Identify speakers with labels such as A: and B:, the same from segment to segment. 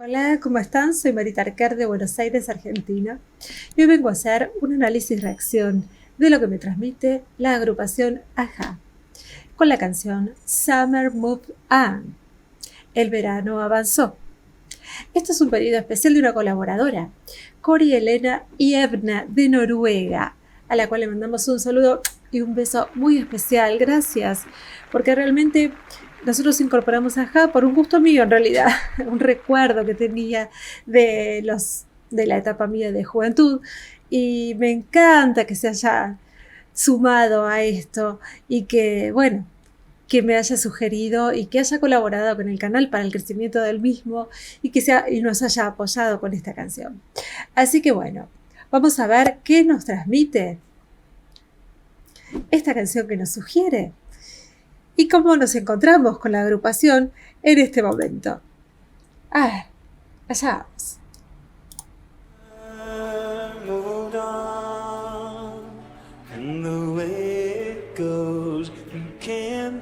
A: Hola, ¿cómo están? Soy Marita Arquer de Buenos Aires, Argentina. Y hoy vengo a hacer un análisis-reacción de lo que me transmite la agrupación Aja con la canción Summer Moved On. El verano avanzó. Esto es un pedido especial de una colaboradora, Cori Elena Evna de Noruega, a la cual le mandamos un saludo y un beso muy especial. Gracias, porque realmente nosotros incorporamos a Ja por un gusto mío, en realidad, un recuerdo que tenía de la etapa mía de juventud, y me encanta que se haya sumado a esto y que, bueno, que me haya sugerido y que haya colaborado con el canal para el crecimiento del mismo y nos haya apoyado con esta canción. Así que bueno, vamos a ver qué nos transmite esta canción que nos sugiere y cómo nos encontramos con la agrupación en este momento. Allá vamos.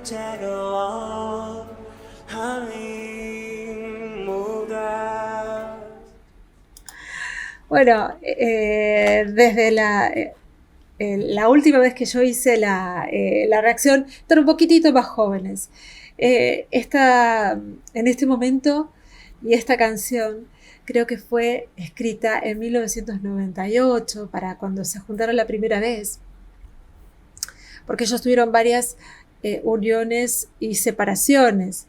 A: Tag along, honey, moved out. Bueno, desde la última vez que yo hice la reacción, están un poquitito más jóvenes. En este momento, y esta canción creo que fue escrita en 1998, para cuando se juntaron la primera vez, porque ellos tuvieron varias uniones y separaciones,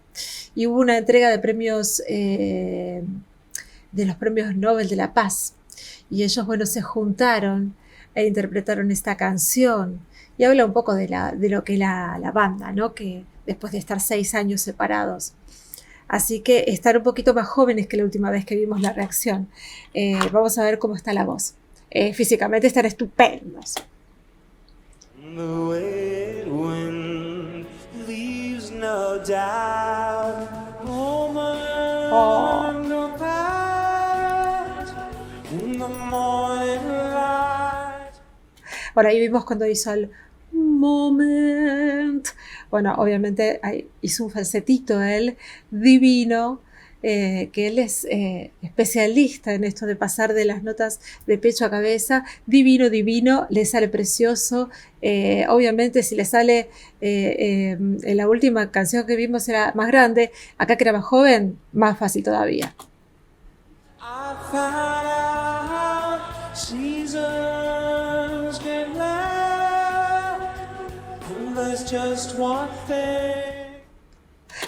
A: y hubo una entrega de premios, de los premios Nobel de la Paz, y ellos, bueno, se juntaron e interpretaron esta canción, y habla un poco de lo que es la banda, ¿no? Que después de estar 6 años separados, así que están un poquito más jóvenes que la última vez que vimos la reacción. Vamos a ver cómo está la voz. Físicamente están estupendos. No doubt. Oh. Bueno, ahí vimos cuando hizo el moment. Bueno, obviamente hizo un falsetito él, divino, que él es especialista en esto de pasar de las notas de pecho a cabeza. Divino, divino, le sale precioso. Obviamente si le sale en la última canción que vimos era más grande, acá que era más joven, más fácil todavía. I found out seasons get loud, and there's just one thing.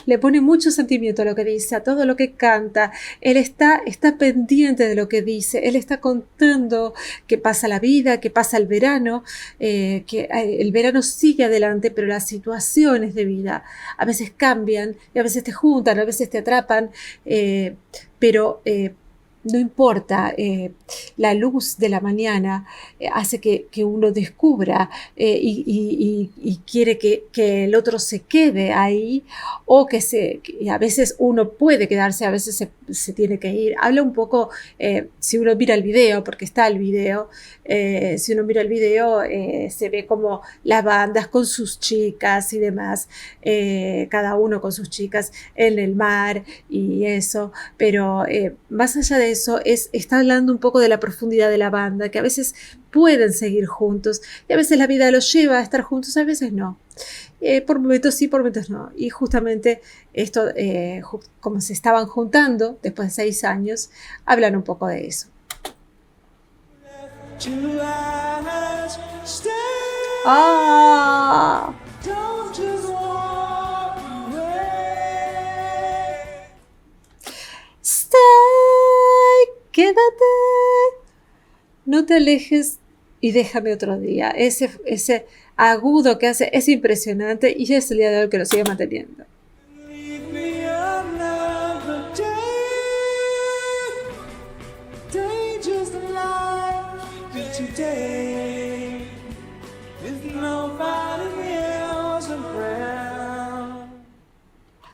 A: Le pone mucho sentimiento a lo que dice, a todo lo que canta. Él está pendiente de lo que dice. Él está contando que pasa la vida, que pasa el verano, que el verano sigue adelante, pero las situaciones de vida a veces cambian, y a veces te juntan, a veces te atrapan, pero no importa, la luz de la mañana hace que uno descubra y quiere que el otro se quede ahí, o que a veces uno puede quedarse, a veces se tiene que ir. Habla un poco, si uno mira el video, porque está el video, si uno mira el video se ve como las bandas con sus chicas y demás, cada uno con sus chicas en el mar y eso, pero más allá de eso, está hablando un poco de la profundidad de la banda, que a veces pueden seguir juntos y a veces la vida los lleva a estar juntos, a veces no. Por momentos sí, por momentos no. Y justamente esto, como se estaban juntando después de 6 años, hablan un poco de eso. ¡Ah! Stay, quédate, no te alejes y déjame otro día. Ese agudo que hace es impresionante y es el día de hoy que lo sigue manteniendo.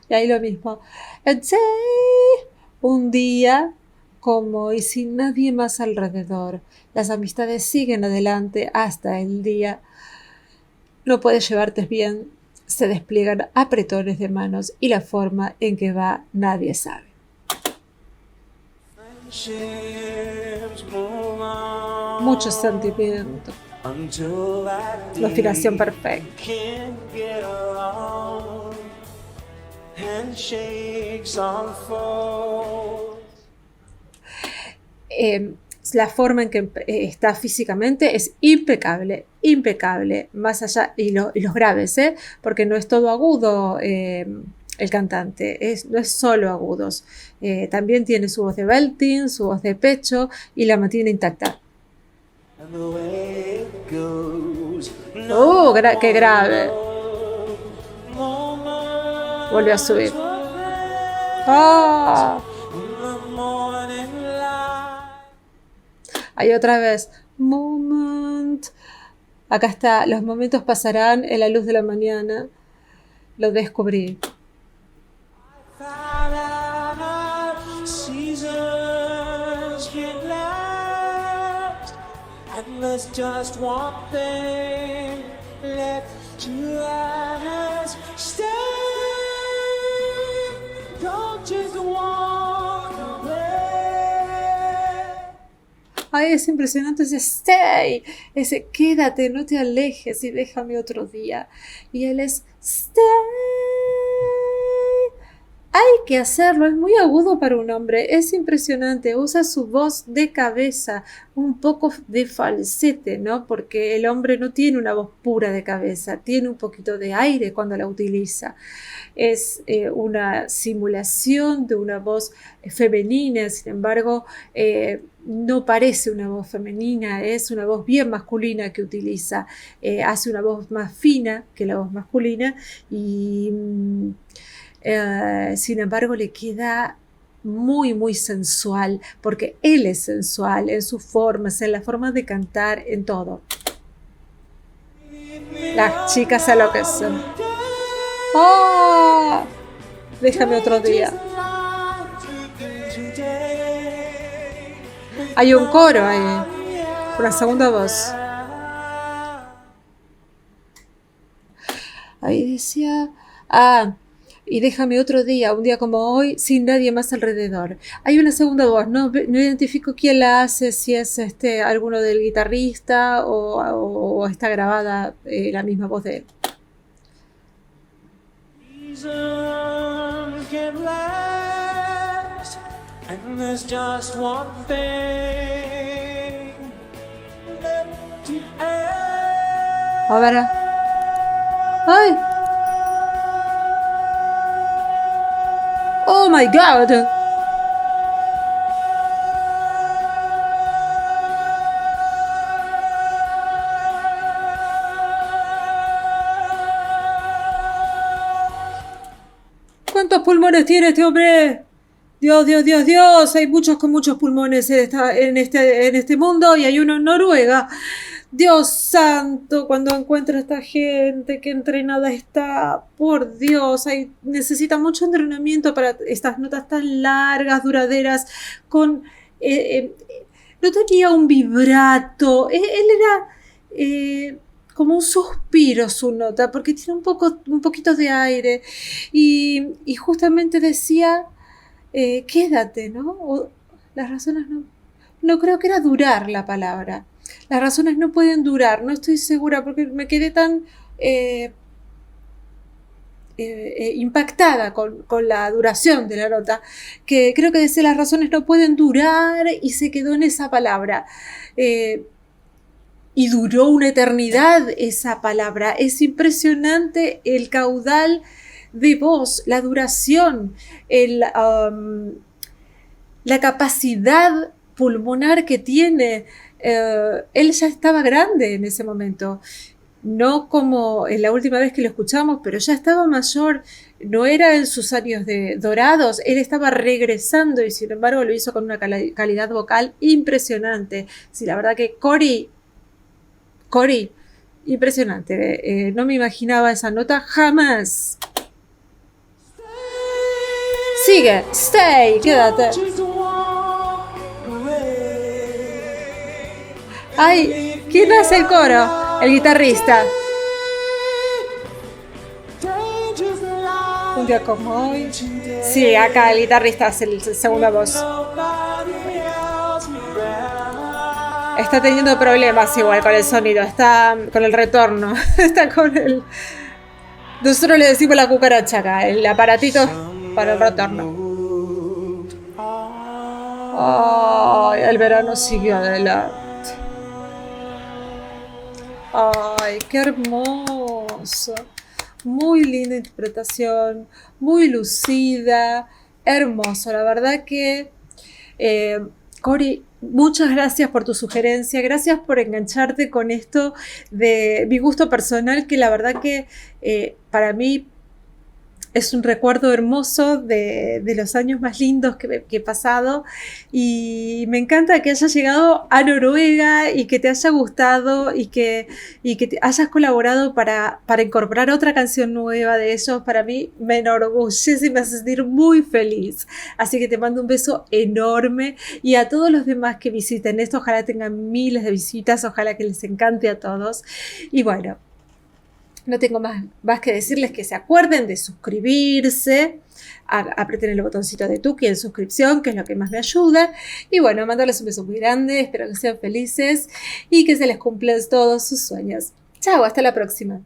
A: Y ahí lo mismo. A day, un día como y sin nadie más alrededor. Las amistades siguen adelante hasta el día. No puedes llevarte bien. Se despliegan apretones de manos y la forma en que va nadie sabe. Mucho sentimiento. La afinación perfecta. La forma en que está físicamente es impecable, impecable, más allá, y los graves, porque no es todo agudo el cantante, no es solo agudos, también tiene su voz de belting, su voz de pecho, y la mantiene intacta. ¡Qué grave! Volvió a subir. ¡Oh! Ahí otra vez. Moment. Acá está. Los momentos pasarán en la luz de la mañana. Lo descubrí. Ay, es impresionante ese stay, ese quédate, no te alejes y déjame otro día. Y él es stay. Hay que hacerlo, es muy agudo para un hombre, es impresionante, usa su voz de cabeza, un poco de falsete, ¿no? Porque el hombre no tiene una voz pura de cabeza, tiene un poquito de aire cuando la utiliza. Es una simulación de una voz femenina, sin embargo, no parece una voz femenina, es una voz bien masculina que utiliza, hace una voz más fina que la voz masculina y sin embargo le queda muy muy sensual, porque él es sensual en sus formas, en la forma de cantar, en todo. Las chicas se enloquecen. ¡Oh! Déjame otro día. Hay un coro ahí, una segunda voz. Ahí decía, y déjame otro día, un día como hoy, sin nadie más alrededor. Hay una segunda voz, no identifico quién la hace, si es alguno del guitarrista o está grabada la misma voz de él. A ver. ¡Ay! ¡Oh, my God! ¿Cuántos pulmones tiene este hombre? Dios, Dios, Dios, Dios. Hay muchos con muchos pulmones en este mundo y hay uno en Noruega. Dios santo, cuando encuentro a esta gente que entrenada está, por Dios, necesita mucho entrenamiento para estas notas tan largas, duraderas, no tenía un vibrato, él era como un suspiro su nota, porque tiene un poquito de aire, y justamente decía, quédate, ¿no? Las razones no creo que era durar la palabra. Las razones no pueden durar, no estoy segura porque me quedé tan impactada con la duración de la nota que creo que decía las razones no pueden durar y se quedó en esa palabra. Y duró una eternidad esa palabra. Es impresionante el caudal de voz, la duración, la capacidad pulmonar que tiene. Él ya estaba grande en ese momento, no como en la última vez que lo escuchamos, pero ya estaba mayor, no era en sus años dorados, él estaba regresando y sin embargo lo hizo con una calidad vocal impresionante. Sí, la verdad que Cory, impresionante, no me imaginaba esa nota jamás. Sigue, stay, quédate. Ay, ¿quién hace el coro? El guitarrista. Un día como hoy. Sí, acá el guitarrista hace la segunda voz. Está teniendo problemas igual con el sonido, está con el retorno, está con el... Nosotros le decimos la cucaracha acá, el aparatito para el retorno. Ay, el verano siguió adelante. Ay, qué hermoso. Muy linda interpretación, muy lucida, hermoso. La verdad que, Cori, muchas gracias por tu sugerencia, gracias por engancharte con esto de mi gusto personal, que la verdad que para mí es un recuerdo hermoso de los años más lindos que he pasado, y me encanta que hayas llegado a Noruega y que te haya gustado y que te hayas colaborado para incorporar otra canción nueva de ellos. Para mí me enorgullece y me hace sentir muy feliz. Así que te mando un beso enorme, y a todos los demás que visiten esto, ojalá tengan miles de visitas, ojalá que les encante a todos. Y bueno, no tengo más que decirles que se acuerden de suscribirse, aprieten el botoncito de Tuki en suscripción, que es lo que más me ayuda. Y bueno, mandarles un beso muy grande, espero que sean felices y que se les cumplan todos sus sueños. Chao, hasta la próxima.